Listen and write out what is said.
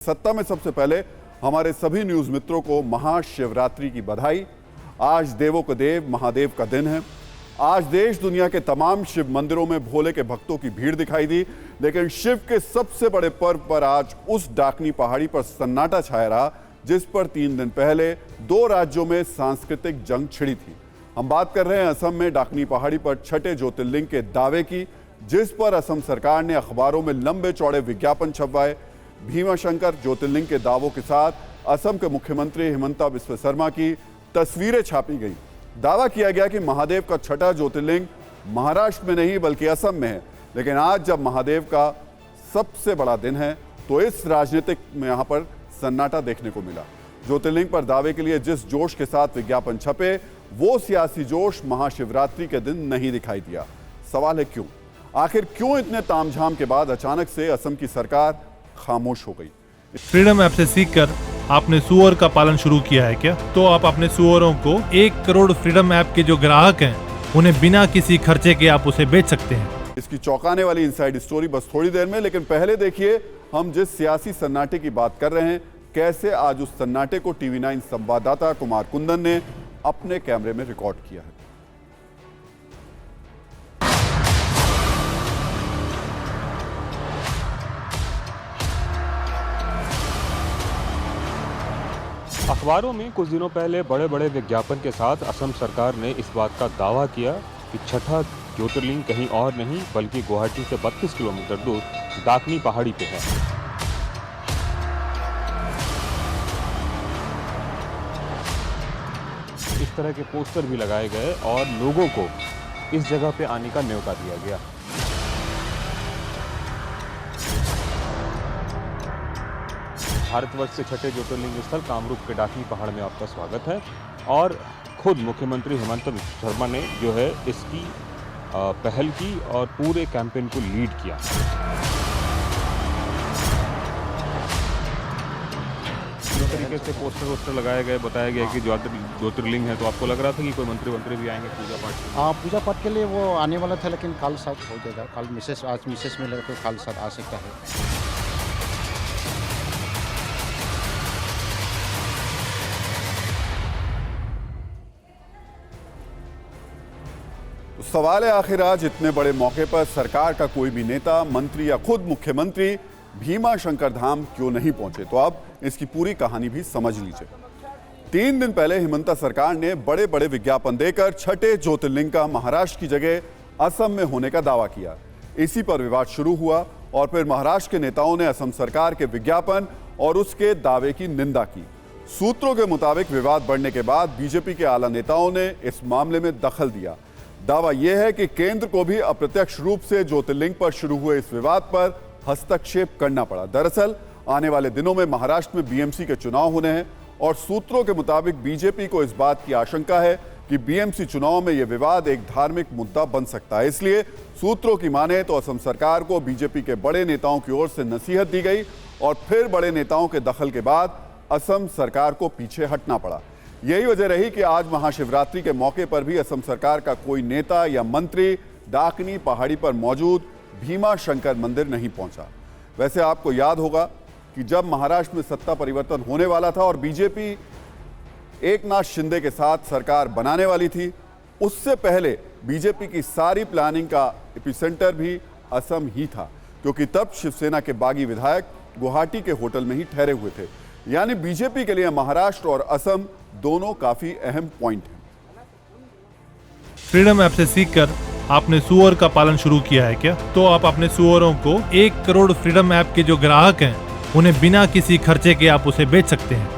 सत्ता में सबसे पहले हमारे सभी न्यूज मित्रों को महाशिवरात्रि की बधाई। आज देवों के देव महादेव का दिन है। आज देश दुनिया के तमाम शिव मंदिरों में भोले के भक्तों की भीड़ दिखाई दी, लेकिन शिव के सबसे बड़े पर्व पर आज उस डाकनी पहाड़ी पर सन्नाटा छाया रहा जिस पर 3 दिन पहले 2 राज्यों में सांस्कृतिक जंग छिड़ी थी। हम बात कर रहे हैं असम में डाकनी पहाड़ी पर छठे ज्योतिर्लिंग के दावे की, जिस पर असम सरकार ने अखबारों में लंबे चौड़े विज्ञापन छपवाए। भीमाशंकर ज्योतिर्लिंग के दावों के साथ असम के मुख्यमंत्री हिमंता बिस्वा शर्मा की तस्वीरें छापी गई। दावा किया गया कि महादेव का छठा ज्योतिर्लिंग महाराष्ट्र में नहीं बल्कि असम में है। लेकिन आज जब महादेव का सबसे बड़ा दिन है तो इस राजनीतिक में यहाँ पर सन्नाटा देखने को मिला। ज्योतिर्लिंग पर दावे के लिए जिस जोश के साथ विज्ञापन छपे, वो सियासी जोश महाशिवरात्रि के दिन नहीं दिखाई दिया। सवाल है क्यों? आखिर क्यों इतने तामझाम के बाद अचानक से असम की सरकार खामोश हो गई? फ्रीडम ऐप से सीखकर आपने सुअर का पालन शुरू किया है क्या? तो आप अपने सुअरों को 1 करोड़ फ्रीडम ऐप के जो ग्राहक हैं उन्हें बिना किसी खर्चे के आप उसे बेच सकते हैं। इसकी चौंकाने वाली इनसाइड स्टोरी बस थोड़ी देर में, लेकिन पहले देखिए हम जिस सियासी सन्नाटे की बात कर रहे हैं, कैसे आज उस सन्नाटे को TV9 संवाददाता कुमार कुंदन ने अपने कैमरे में रिकॉर्ड किया है। अखबारों में कुछ दिनों पहले बड़े बड़े विज्ञापन के साथ असम सरकार ने इस बात का दावा किया कि छठा ज्योतिर्लिंग कहीं और नहीं बल्कि गुवाहाटी से 32 किलोमीटर दूर डाकनी पहाड़ी पे है। इस तरह के पोस्टर भी लगाए गए और लोगों को इस जगह पे आने का न्योता दिया गया। भारतवर्ष से छठे ज्योतिर्लिंग स्थल कामरूप के डाकनी पहाड़ में आपका स्वागत है। और खुद मुख्यमंत्री हिमंता बिस्वा शर्मा ने जो है इसकी पहल की और पूरे कैंपेन को लीड किया। इस तरीके से पोस्टर लगाए गए, बताया गया कि ज्योतिर्लिंग है, तो आपको लग रहा था कि कोई मंत्री भी आएंगे पूजा पाठ के? हाँ, पूजा पाठ के लिए वो आने वाला था, लेकिन कल शायद हो जाएगा। कल आज मिसेस में लगे तो कल शायद आ सकता है। सवाल है आखिर आज इतने बड़े मौके पर सरकार का कोई भी नेता, मंत्री या खुद मुख्यमंत्री भीमाशंकर धाम क्यों नहीं पहुंचे? तो अब इसकी पूरी कहानी भी समझ लीजिए। 3 दिन पहले हिमंता सरकार ने बड़े बड़े विज्ञापन देकर छठे ज्योतिर्लिंग का महाराष्ट्र की जगह असम में होने का दावा किया। इसी पर विवाद शुरू हुआ और फिर महाराष्ट्र के नेताओं ने असम सरकार के विज्ञापन और उसके दावे की निंदा की। सूत्रों के मुताबिक विवाद बढ़ने के बाद बीजेपी के आला नेताओं ने इस मामले में दखल दिया। दावा यह है कि केंद्र को भी अप्रत्यक्ष रूप से ज्योतिर्लिंग पर शुरू हुए इस विवाद पर हस्तक्षेप करना पड़ा। दरअसल आने वाले दिनों में महाराष्ट्र में BMC के चुनाव होने हैं और सूत्रों के मुताबिक बीजेपी को इस बात की आशंका है कि BMC चुनाव में यह विवाद एक धार्मिक मुद्दा बन सकता है। इसलिए सूत्रों की माने तो असम सरकार को बीजेपी के बड़े नेताओं की ओर से नसीहत दी गई और फिर बड़े नेताओं के दखल के बाद असम सरकार को पीछे हटना पड़ा। यही वजह रही कि आज महाशिवरात्रि के मौके पर भी असम सरकार का कोई नेता या मंत्री डाकनी पहाड़ी पर मौजूद भीमाशंकर मंदिर नहीं पहुंचा। वैसे आपको याद होगा कि जब महाराष्ट्र में सत्ता परिवर्तन होने वाला था और बीजेपी एकनाथ शिंदे के साथ सरकार बनाने वाली थी, उससे पहले बीजेपी की सारी प्लानिंग का एपिसेंटर भी असम ही था, क्योंकि तब शिवसेना के बागी विधायक गुवाहाटी के होटल में ही ठहरे हुए थे। यानी बीजेपी के लिए महाराष्ट्र और असम दोनों काफी अहम पॉइंट हैं। फ्रीडम ऐप से सीखकर आपने सुअर का पालन शुरू किया है क्या? तो आप अपने सुअरों को 1 करोड़ फ्रीडम ऐप के जो ग्राहक हैं उन्हें बिना किसी खर्चे के आप उसे बेच सकते हैं।